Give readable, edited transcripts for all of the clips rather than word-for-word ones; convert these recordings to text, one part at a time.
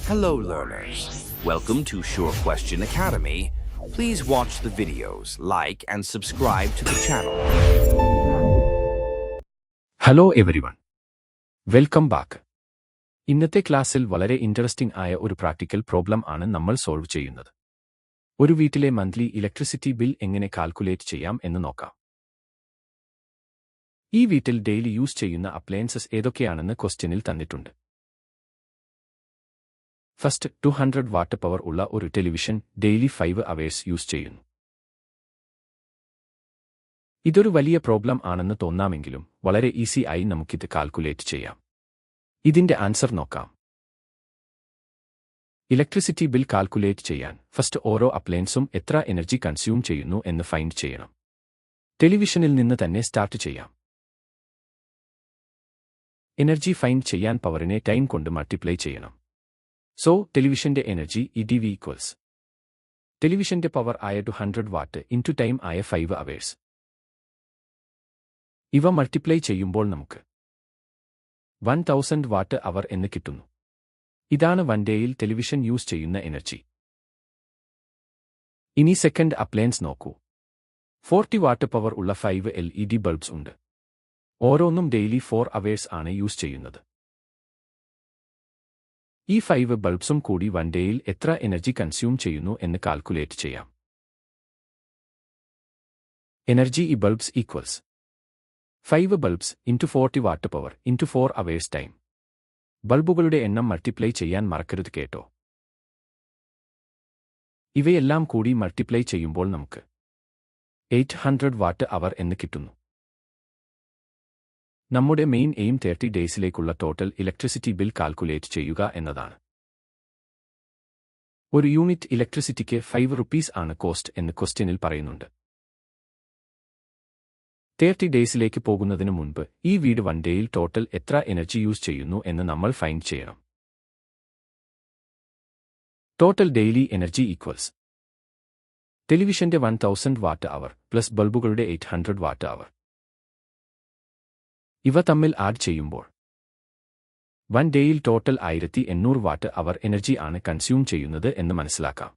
Hello learners, welcome to Sure Question Academy. Please watch the videos, like and subscribe to the channel. Hello everyone, welcome back. ഇന്നത്തെ ക്ലാസ്സിൽ വളരെ interesting ആയ ഒരു practical problem ആണ് നമ്മൾ solve ചെയ്യുന്നത്. ഒരു വീട്ടിലെ മന്ത്ലി ഇലക്ട്രിസിറ്റി ബിൽ എങ്ങനെ കാൽക്കുലേറ്റ് ചെയ്യാം എന്ന് നോക്കാം. ഈ വീട്ടിൽ ഡെയിലി യൂസ് ചെയ്യുന്ന അപ്ലയൻസസ് ഏതൊക്കെയാണെന്ന് ക്വസ്റ്റ്യനിൽ തന്നിട്ടുണ്ട്. ഫസ്റ്റ്, 200 വാട്ട് പവർ ഉള്ള ഒരു ടെലിവിഷൻ ഡെയിലി 5 അവേഴ്സ് യൂസ് ചെയ്യുന്നു. ഇതൊരു വലിയ പ്രോബ്ലം ആണെന്ന് തോന്നാമെങ്കിലും വളരെ ഈസി ആയി നമുക്കിത് കാൽക്കുലേറ്റ് ചെയ്യാം. ഇതിന്റെ ആൻസർ നോക്കാം. ഇലക്ട്രിസിറ്റി ബിൽ കാൽക്കുലേറ്റ് ചെയ്യാൻ ഫസ്റ്റ് ഓരോ അപ്ലയൻസും എത്ര എനർജി കൺസ്യൂം ചെയ്യുന്നു എന്ന് ഫൈൻഡ് ചെയ്യണം. ടെലിവിഷനിൽ നിന്ന് തന്നെ സ്റ്റാർട്ട് ചെയ്യാം. എനർജി ഫൈൻഡ് ചെയ്യാൻ പവറിനെ ടൈം കൊണ്ട് മൾട്ടിപ്ലൈ ചെയ്യണം. സോ ടെലിവിഷന്റെ എനർജി EDV ഈക്വൽസ് ടെലിവിഷന്റെ പവർ ആയ 200 വാട്ട് ഇൻറ്റു ടൈം ആയ 5 അവേഴ്സ്. ഇവ മൾട്ടിപ്ലൈ ചെയ്യുമ്പോൾ നമുക്ക് 1000 വാട്ട് അവർ എന്ന് കിട്ടുന്നു. ഇതാണ് വൺ ഡേയിൽ ടെലിവിഷൻ യൂസ് ചെയ്യുന്ന എനർജി. ഇനി സെക്കൻഡ് അപ്ലയൻസ് നോക്കൂ. 40 വാട്ട് പവർ ഉള്ള 5 LED ബൾബ്സ് ഉണ്ട്. ഓരോന്നും ഡെയിലി 4 അവേഴ്സ് ആണ് യൂസ് ചെയ്യുന്നത്. ഈ 5 ബൾബ്സും കൂടി വൺ ഡേയിൽ എത്ര എനർജി കൺസ്യൂം ചെയ്യുന്നു എന്ന് കാൽക്കുലേറ്റ് ചെയ്യാം. എനർജി ഈ bulbs equals 5 bulbs into 40 watt power into 4 hours time. ബൾബുകളുടെ എണ്ണം മൾട്ടിപ്ലൈ ചെയ്യാൻ മറക്കരുത് കേട്ടോ. ഇവയെല്ലാം കൂടി മൾട്ടിപ്ലൈ ചെയ്യുമ്പോൾ നമുക്ക് 800 വാട്ട് അവർ എന്ന് കിട്ടുന്നു. നമ്മുടെ മെയിൻ എയിം 30 ഡേയ്സിലേക്കുള്ള ടോട്ടൽ ഇലക്ട്രിസിറ്റി ബിൽ കാൽക്കുലേറ്റ് ചെയ്യുക എന്നതാണ്. ഒരു യൂണിറ്റ് ഇലക്ട്രിസിറ്റിക്ക് 5 റുപ്പീസ് ആണ് കോസ്റ്റ് എന്ന് ക്വസ്റ്റ്യനിൽ പറയുന്നുണ്ട്. 30 ഡേയ്സിലേക്ക് പോകുന്നതിനു മുൻപ് ഈ വീട് വൺ ഡേയിൽ ടോട്ടൽ എത്ര എനർജി യൂസ് ചെയ്യുന്നു എന്ന് നമ്മൾ ഫൈൻഡ് ചെയ്യണം. ടോട്ടൽ ഡെയിലി എനർജി ഈക്വൽസ് ടെലിവിഷന്റെ 1000 വാട്ട് അവർ പ്ലസ് ബൾബുകളുടെ 800 വാട്ട് അവർ. ഇവ തമ്മിൽ ആഡ് ചെയ്യുമ്പോൾ വൺ ഡേയിൽ ടോട്ടൽ 1800 വാട്ട് അവർ എനർജി ആണ് കൺസ്യൂം ചെയ്യുന്നത് എന്ന് മനസ്സിലാക്കാം.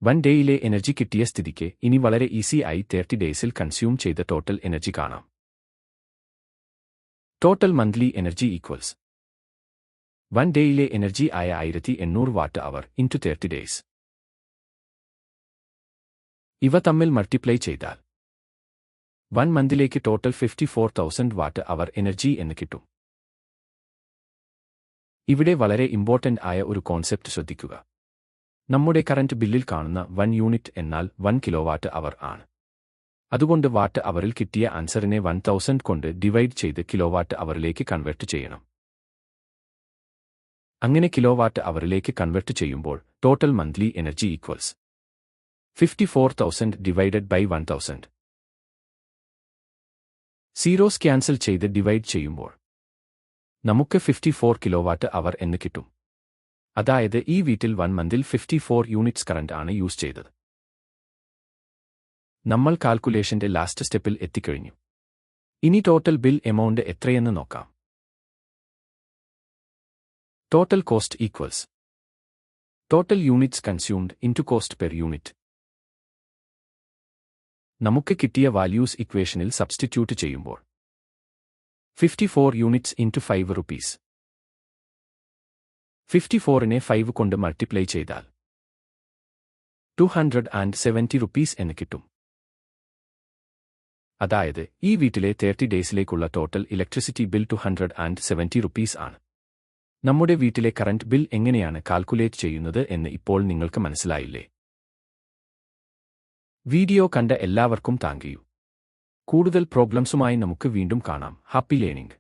വൺ ഡേയിലെ എനർജി കിട്ടിയ സ്ഥിതിക്ക് ഇനി വളരെ ഈസി ആയി 30 ഡേയ്സിൽ കൺസ്യൂം ചെയ്ത ടോട്ടൽ എനർജി കാണാം. Total monthly energy equals one ഡേയിലെ എനർജി ആയ 1800 വാട്ട് അവർ ഇൻറ്റു 30 ഡേയ്സ്. ഇവ തമ്മിൽ മൾട്ടിപ്ലൈ ചെയ്താൽ വൺ മന്തിലേക്ക് ടോട്ടൽ 54,000 വാട്ട് അവർ എനർജി എന്ന് കിട്ടും. ഇവിടെ വളരെ ഇമ്പോർട്ടന്റ് ആയ ഒരു കോൺസെപ്റ്റ് ശ്രദ്ധിക്കുക. നമ്മുടെ കറന്റ് ബില്ലിൽ കാണുന്ന 1 യൂണിറ്റ് എന്നാൽ 1 കിലോവാട്ട് അവർ ആണ്. അതുകൊണ്ട് വാട്ട് അവറിൽ കിട്ടിയ ആൻസറിനെ 1000 കൊണ്ട് ഡിവൈഡ് ചെയ്ത് കിലോവാട്ട് അവറിലേക്ക് കൺവെർട്ട് ചെയ്യണം. അങ്ങനെ കിലോവാട്ട് അവറിലേക്ക് കൺവെർട്ട് ചെയ്യുമ്പോൾ total monthly energy equals 54,000 divided by 1000. Zeros cancel ചെയ്ത് ഡിവൈഡ് ചെയ്യുമ്പോൾ നമുക്ക് 54 കിലോവാട്ട് അവർ എന്ന് കിട്ടും. അതായത് ഈ വീട്ടിൽ 1 മന്തിൽ 54 യൂണിറ്റ്സ് കറന്റ് ആണ് യൂസ് ചെയ്തത്. നമ്മൾ കാൽക്കുലേഷന്റെ ലാസ്റ്റ് സ്റ്റെപ്പിൽ എത്തിക്കഴിഞ്ഞു. ഇനി ടോട്ടൽ ബിൽ എമൗണ്ട് എത്രയെന്ന് നോക്കാം. Total cost equals total units consumed into cost per unit. നമുക്ക് കിട്ടിയ വാല്യൂസ് ഇക്വേഷനിൽ സബ്സ്റ്റിറ്റ്യൂട്ട് ചെയ്യുമ്പോൾ 54 യൂണിറ്റ്സ് ഇൻറ്റു 5 റുപ്പീസ്. 54നെ 5 കൊണ്ട് മൾട്ടിപ്ലൈ ചെയ്താൽ 270 റുപ്പീസ് എന്ന് കിട്ടും. അതായത് ഈ വീട്ടിലെ 30 ഡേയ്സിലേക്കുള്ള ടോട്ടൽ ഇലക്ട്രിസിറ്റി ബിൽ 270 റുപ്പീസ് ആണ്. നമ്മുടെ വീട്ടിലെ കറന്റ് ബിൽ എങ്ങനെയാണ് കാൽക്കുലേറ്റ് ചെയ്യുന്നത് എന്ന് ഇപ്പോൾ നിങ്ങൾക്ക് മനസ്സിലായില്ലേ? വീഡിയോ കണ്ട എല്ലാവർക്കും താങ്ക് യു. കൂടുതൽ പ്രോബ്ലംസുമായി നമുക്ക് വീണ്ടും കാണാം. Happy learning.